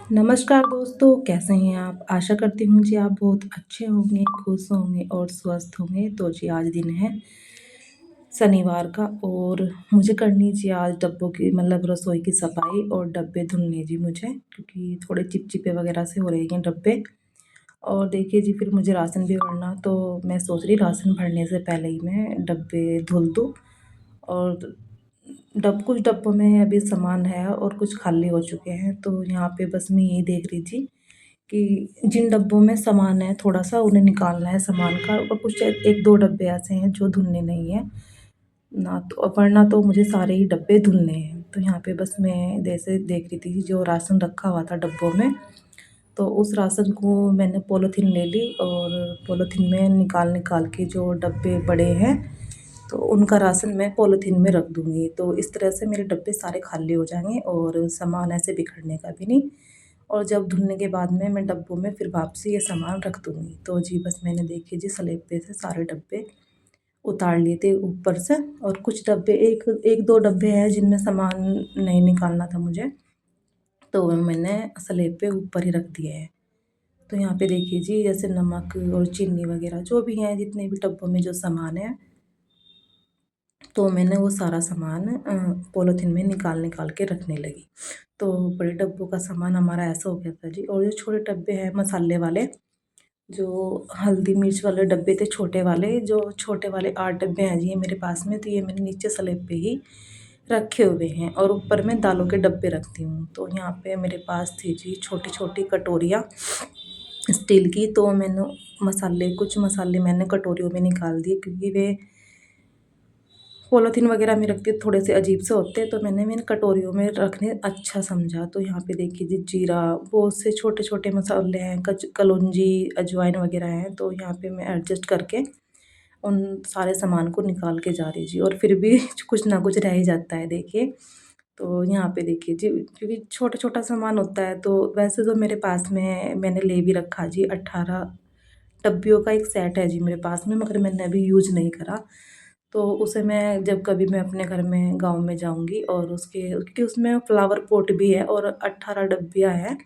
नमस्कार दोस्तों, कैसे हैं आप? आशा करती हूँ जी आप बहुत अच्छे होंगे, खुश होंगे और स्वस्थ होंगे। तो जी आज दिन है शनिवार का और मुझे करनी जी आज डब्बों की मतलब रसोई की सफाई और डब्बे धुलने जी मुझे, क्योंकि थोड़े चिपचिपे वगैरह से हो रहे हैं डब्बे। और देखिए जी फिर मुझे राशन भी भरना, तो मैं सोच रही राशन भरने से पहले ही मैं डब्बे धुल दूँ। और कुछ डब्बों में अभी सामान है और कुछ खाली हो चुके हैं, तो यहाँ पे बस मैं यही देख रही थी कि जिन डब्बों में सामान है थोड़ा-सा उन्हें निकालना है सामान का, और कुछ 1-2 डब्बे ऐसे हैं जो धुलने नहीं हैं, ना तो वरना तो मुझे सारे ही डब्बे धुलने हैं। तो यहाँ पे बस मैं जैसे देख रही थी जो राशन रखा हुआ था डब्बों में, तो उस राशन को मैंने पॉलीथीन ले ली और पॉलीथीन में निकाल-निकाल के जो डब्बे बड़े हैं, तो उनका राशन मैं पॉलीथीन में रख दूँगी। तो इस तरह से मेरे डब्बे सारे खाली हो जाएँगे और सामान ऐसे बिखरने का भी नहीं। और जब धुलने के बाद में मैं डब्बों में फिर वापसी ये सामान रख दूँगी। तो जी बस मैंने देखिए जी स्लैब पे से सारे डब्बे उतार लिए थे ऊपर से, और कुछ डब्बे एक 1-2 डब्बे हैं जिनमें सामान नहीं निकालना था मुझे, तो वो मैंने स्लैब पे ऊपर ही रख दिए हैं। तो यहाँ पे देखिए जी जैसे नमक और चीनी वगैरह जो भी हैं, जितने भी डब्बों में जो सामान है, तो मैंने वो सारा सामान पॉलीथीन में निकाल-निकाल के रखने लगी। तो बड़े डब्बों का सामान हमारा ऐसा हो गया था जी। और जो छोटे डब्बे हैं मसाले वाले, जो हल्दी मिर्च वाले डब्बे थे छोटे वाले, जो छोटे वाले 8 डब्बे हैं जी ये मेरे पास में, तो ये मैंने नीचे स्लैब पे ही रखे हुए हैं और ऊपर मैं दालों के डब्बे रखती हूँ। तो यहाँ पे मेरे पास थी जी छोटी-छोटी कटोरियाँ स्टील की, तो मैंने कुछ मसाले मैंने कटोरियों में निकाल दिए, क्योंकि वे पॉलीथीन वगैरह में रखती थोड़े से अजीब से होते हैं, तो मैंने कटोरियों में रखने अच्छा समझा। तो यहाँ पे देखिए जी जीरा, बहुत से छोटे-छोटे मसाले हैं, कलौंजी, अजवाइन वगैरह हैं, तो यहाँ पे मैं एडजस्ट करके उन सारे सामान को निकाल के जा रही जी। और फिर भी कुछ ना कुछ रह ही जाता है देखिए। तो यहाँ पे देखिए जी, क्योंकि छोटा-छोटा सामान होता है, तो वैसे तो मेरे पास में मैंने ले भी रखा जी 18 डब्बियों का एक सेट है जी मेरे पास में, मगर मैंने अभी यूज़ नहीं करा। तो उसे मैं जब कभी मैं अपने घर में गाँव में जाऊँगी, और उसके क्योंकि उसमें फ्लावर पॉट भी है और 18 डब्बियाँ हैं,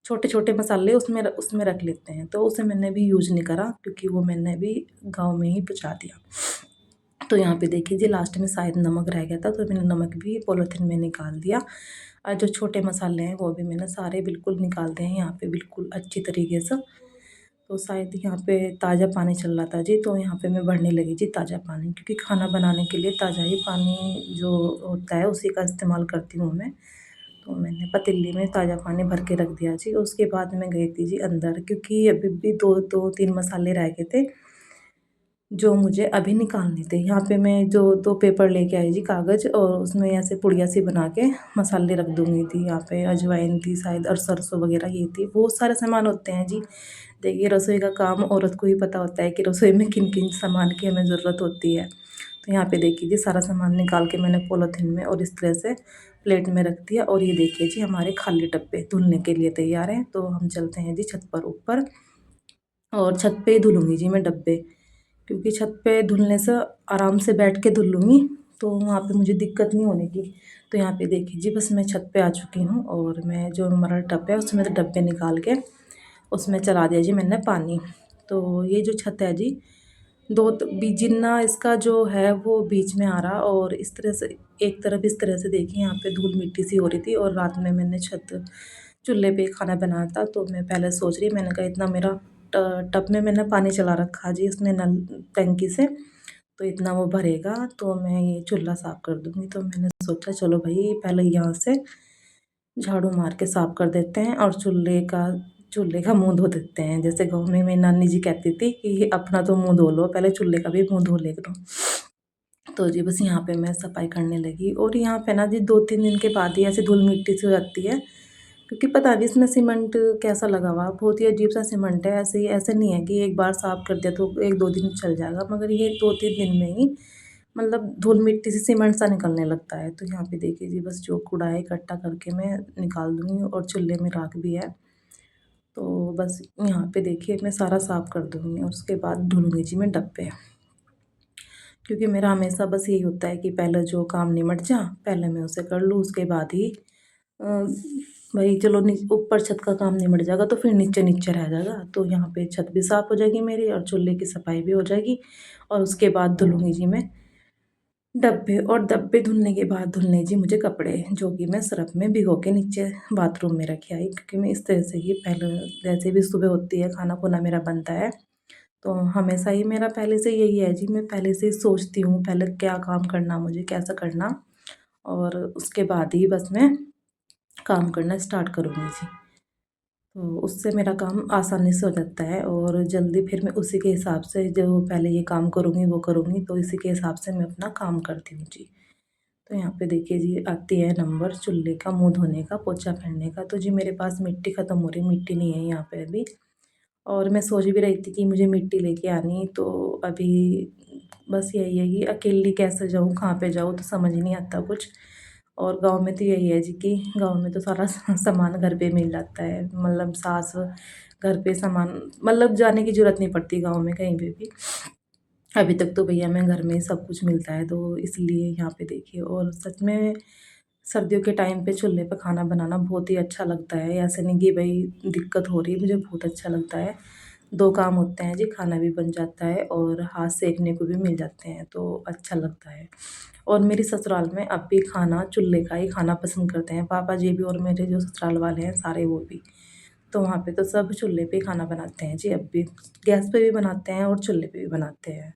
छोटे-छोटे मसाले उसमें रख लेते हैं। तो उसे मैंने अभी यूज़ नहीं करा, क्योंकि वो मैंने अभी गाँव में ही पहुँचा दिया। तो यहाँ पे देखिए जी लास्ट में शायद नमक रह गया था, तो मैंने नमक भी पॉलीथीन में निकाल दिया। और जो छोटे मसाले हैं वो भी मैंने सारे बिल्कुल निकाल दिए हैं यहाँ पे बिल्कुल अच्छी तरीके से। तो शायद यहाँ पे ताज़ा पानी चल रहा था जी, तो यहाँ पे मैं भरने लगी जी ताज़ा पानी, क्योंकि खाना बनाने के लिए ताज़ा ही पानी जो होता है उसी का इस्तेमाल करती हूँ मैं। तो मैंने पतीली में ताज़ा पानी भर के रख दिया जी। उसके बाद मैं गई थी जी अंदर, क्योंकि अभी भी 2-3 मसाले रह गए थे जो मुझे अभी निकालने थे। यहाँ पे मैं जो 2 पेपर लेके आई जी कागज़, और उसमें ऐसे पुड़िया सी बना के मसाले रख दूँगी थी। यहाँ पे अजवाइन थी शायद और सरसों वगैरह ये थी। बहुत सारे सामान होते हैं जी। देखिए रसोई का काम औरत को ही पता होता है कि रसोई में किन-किन सामान की हमें ज़रूरत होती है। तो यहाँ पे देखिए जी सारा सामान निकाल के मैंने पॉलीथीन में और इस तरह से प्लेट में रख दिया, और ये देखिए जी हमारे खाली डब्बे धुलने के लिए तैयार हैं। तो हम चलते हैं जी छत पर ऊपर, और छत पे ही धुलूँगी जी मैं डब्बे, क्योंकि छत पे धुलने से आराम से बैठ के धुल लूँगी, तो वहाँ पे मुझे दिक्कत नहीं होने की। तो यहाँ पे देखिए जी बस मैं छत पे आ चुकी हूँ, और मैं जो हमारा टब है उसमें से डब्बे निकाल के उसमें चला दिया जी मैंने पानी। तो ये जो छत है जी, 2 जिन्ना इसका जो है वो बीच में आ रहा, और इस तरह से एक तरफ इस तरह से देखिए यहाँ पे धूल मिट्टी सी हो रही थी, और रात में मैंने चूल्हे पे खाना बनाया था, तो मैं पहले सोच रही, मैंने कहा इतना मेरा टब में मैंने पानी चला रखा जी उसमें नल टंकी से, तो इतना वो भरेगा तो मैं ये चूल्हा साफ़ कर दूँगी। तो मैंने सोचा चलो भई पहले यहाँ से झाड़ू मार के साफ़ कर देते हैं, और चूल्हे का मुँह धो देते हैं। जैसे गाँव में मेरी नानी जी कहती थी कि अपना तो मुँह धो लो, पहले चूल्हे का भी मुँह धो लिया करो। तो जी बस यहाँ पे मैं सफाई करने लगी, और यहाँ पे ना जी 2-3 दिन के बाद ही ऐसे धूल-मिट्टी सी हो जाती है, क्योंकि पता नहीं इसमें सीमेंट कैसा लगा हुआ, बहुत ही अजीब-सा सीमेंट है। ऐसे नहीं है कि एक बार साफ़ कर दिया तो 1-2 दिन चल जाएगा, मगर ये 2-3 दिन में ही मतलब धूल-मिट्टी से सीमेंट-सा निकलने लगता है। तो यहाँ पे देखिए जी बस जो कूड़ा है इकट्ठा करके मैं निकाल दूँगी, और चूल्हे में राख भी है। तो बस यहाँ पे देखिए मैं सारा साफ़ कर दूँगी, और उसके बाद धुलूँगी जी मैं डब्बे। क्योंकि मेरा हमेशा बस यही होता है कि पहले जो काम निमट जा, पहले मैं उसे कर लूँ, उसके बाद ही अ, भाई चलो ऊपर छत का काम निमट जाएगा तो फिर नीचे नीचे रह जाएगा, तो यहाँ पे छत भी साफ़ हो जाएगी मेरी और चूल्हे की सफाई भी हो जाएगी। और उसके बाद धुलूँगी जी मैं डब्बे, और डब्बे धुलने के बाद धुलने जी मुझे कपड़े, जो कि मैं सर्फ़ में भिगो के नीचे बाथरूम में रखे आई, क्योंकि मैं इस तरह से ही पहले जैसे भी सुबह होती है खाना खुना मेरा बनता है, तो हमेशा ही मेरा पहले से यही है जी, मैं पहले से ही सोचती हूँ पहले क्या काम करना मुझे कैसा करना, और उसके बाद ही बस मैं काम करना स्टार्ट करूँगी जी। तो उससे मेरा काम आसानी से हो जाता है और जल्दी फिर मैं उसी के हिसाब से जो पहले ये काम करूँगी वो करूँगी, तो इसी के हिसाब से मैं अपना काम करती हूँ जी। तो यहाँ पे देखिए जी आती है नंबर चूल्हे का मुँह धोने का, पोछा फेरने का। तो जी मेरे पास मिट्टी ख़त्म हो रही, मिट्टी नहीं है यहाँ पे अभी, और मैं सोच भी रही थी कि मुझे मिट्टी लेके आनी, तो अभी बस यही है कि अकेली कैसे जाऊँ, कहाँ पे जाऊँ, तो समझ ही नहीं आता कुछ। और गाँव में तो यही है जी कि गाँव में तो सारा सामान घर पे मिल जाता है, मतलब सास घर पे सामान, मतलब जाने की ज़रूरत नहीं पड़ती गाँव में कहीं पे भी। अभी तक तो भैया मैं घर में ही सब कुछ मिलता है, तो इसलिए यहाँ पे देखिए, और सच में सर्दियों के टाइम पे चूल्हे पे खाना बनाना बहुत ही अच्छा लगता है। ऐसे नहीं कि भई दिक्कत हो रही है, मुझे बहुत अच्छा लगता है। 2 काम होते हैं जी, खाना भी बन जाता है और हाथ सेकने को भी मिल जाते हैं, तो अच्छा लगता है। और मेरी ससुराल में अब भी खाना चूल्हे का ही खाना पसंद करते हैं, पापा जी भी और मेरे जो ससुराल वाले हैं सारे वो भी। तो वहाँ पे तो सब चूल्हे पे ही खाना बनाते हैं जी अब भी। गैस पे भी बनाते हैं और चूल्हे पे भी बनाते हैं।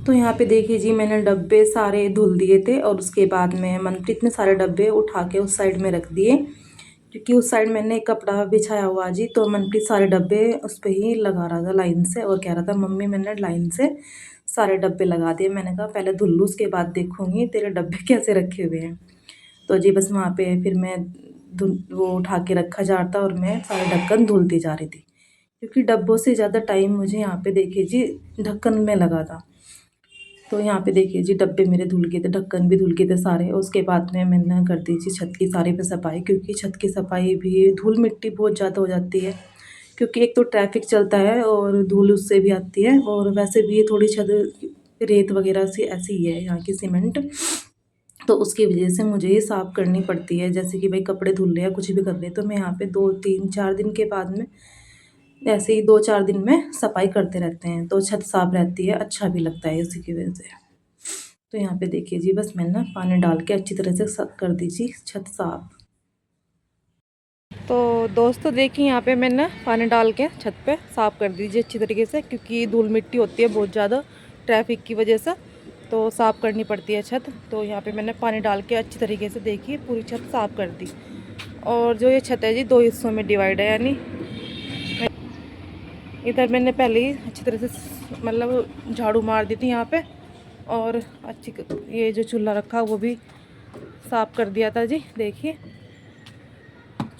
तो यहाँ पे देखिए जी मैंने डब्बे सारे धुल दिए थे, और उसके बाद में मनप्रीत ने सारे डब्बे उठा के उस साइड में रख दिए, क्योंकि उस साइड मैंने एक कपड़ा बिछाया हुआ जी, तो मनप्रीत सारे डब्बे उस पे ही लगा रहा था लाइन से, और कह रहा था मम्मी मैंने लाइन से सारे डब्बे लगा दिए। मैंने कहा पहले धुल लूँ उसके बाद देखूँगी तेरे डब्बे कैसे रखे हुए हैं। तो जी बस वहाँ पे फिर मैं धुल वो उठा के रखा जा रहा था और मैं सारे ढक्कन धुलती जा रही थी, क्योंकि डब्बों से ज़्यादा टाइम मुझे यहाँ पे देखिए जी ढक्कन में लगा था। तो यहाँ पे देखिए जी डब्बे मेरे धुल गए थे, ढक्कन भी धुल गए थे सारे। उसके बाद में मैंने कर दी जी छत की सारी पे सफाई, क्योंकि छत की सफाई भी धूल मिट्टी बहुत ज़्यादा हो जाती है, क्योंकि एक तो ट्रैफिक चलता है और धूल उससे भी आती है, और वैसे भी ये थोड़ी छत रेत वगैरह से ऐसी ही है यहाँ की सीमेंट। तो उसकी वजह से मुझे ये साफ़ करनी पड़ती है, जैसे कि भाई कपड़े धुल रहे या कुछ भी कर रहे हैं, तो मैं यहाँ पे 2 3 4 दिन के बाद में ऐसे ही 2 4 दिन में सफाई करते रहते हैं, तो छत साफ़ रहती है, अच्छा भी लगता है इसी की वजह से। तो यहाँ पे देखिए जी, बस मैंने ना पानी डाल के अच्छी तरह से कर दीजिए छत साफ़। तो दोस्तों देखिए, यहाँ पे मैंने ना पानी डाल के छत पे साफ़ कर दीजिए अच्छी तरीके से, क्योंकि धूल मिट्टी होती है बहुत ज़्यादा ट्रैफिक की वजह से, तो साफ़ करनी पड़ती है छत। तो यहाँ पे मैंने पानी डाल के अच्छी तरीके से देखिए पूरी छत साफ़ कर दी। और जो ये छत है जी 2 हिस्सों में डिवाइड है, यानी इधर मैंने पहले ही अच्छी तरह से मतलब झाड़ू मार दी थी यहाँ पे, और अच्छी ये जो चूल्हा रखा वो भी साफ़ कर दिया था जी। देखिए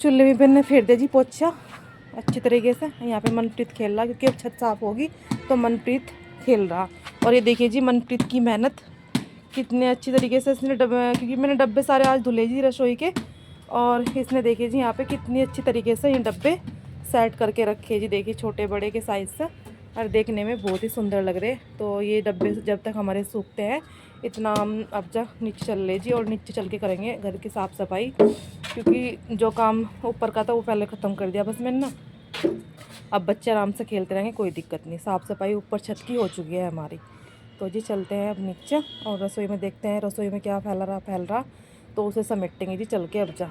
चूल्हे में मैंने फेर दिया जी पोछा अच्छी तरीके से। यहाँ पे मनप्रीत खेल रहा, क्योंकि अब छत साफ़ होगी तो मनप्रीत खेल रहा। और ये देखिए जी मनप्रीत की मेहनत कितने अच्छी तरीके से इसने क्योंकि मैंने डब्बे सारे आज धुले जी रसोई के, और इसने देखिए जी यहाँ पे कितनी अच्छी तरीके से ये डब्बे सेट करके रखे जी। देखिए छोटे बड़े के साइज़ से, और देखने में बहुत ही सुंदर लग रहे। तो ये डब्बे जब तक हमारे सूखते हैं इतना हम अब जा नीचे चल ले जी, और नीचे चल के करेंगे घर की साफ़ सफाई, क्योंकि जो काम ऊपर का था वो पहले ख़त्म कर दिया बस मैंने ना। अब बच्चे आराम से खेलते रहेंगे, कोई दिक्कत नहीं। साफ़ सफाई ऊपर छत की हो चुकी है हमारी। तो जी चलते हैं अब नीचे, और रसोई में देखते हैं रसोई में क्या फैल रहा, तो उसे समेटेंगे जी चल के अब जा।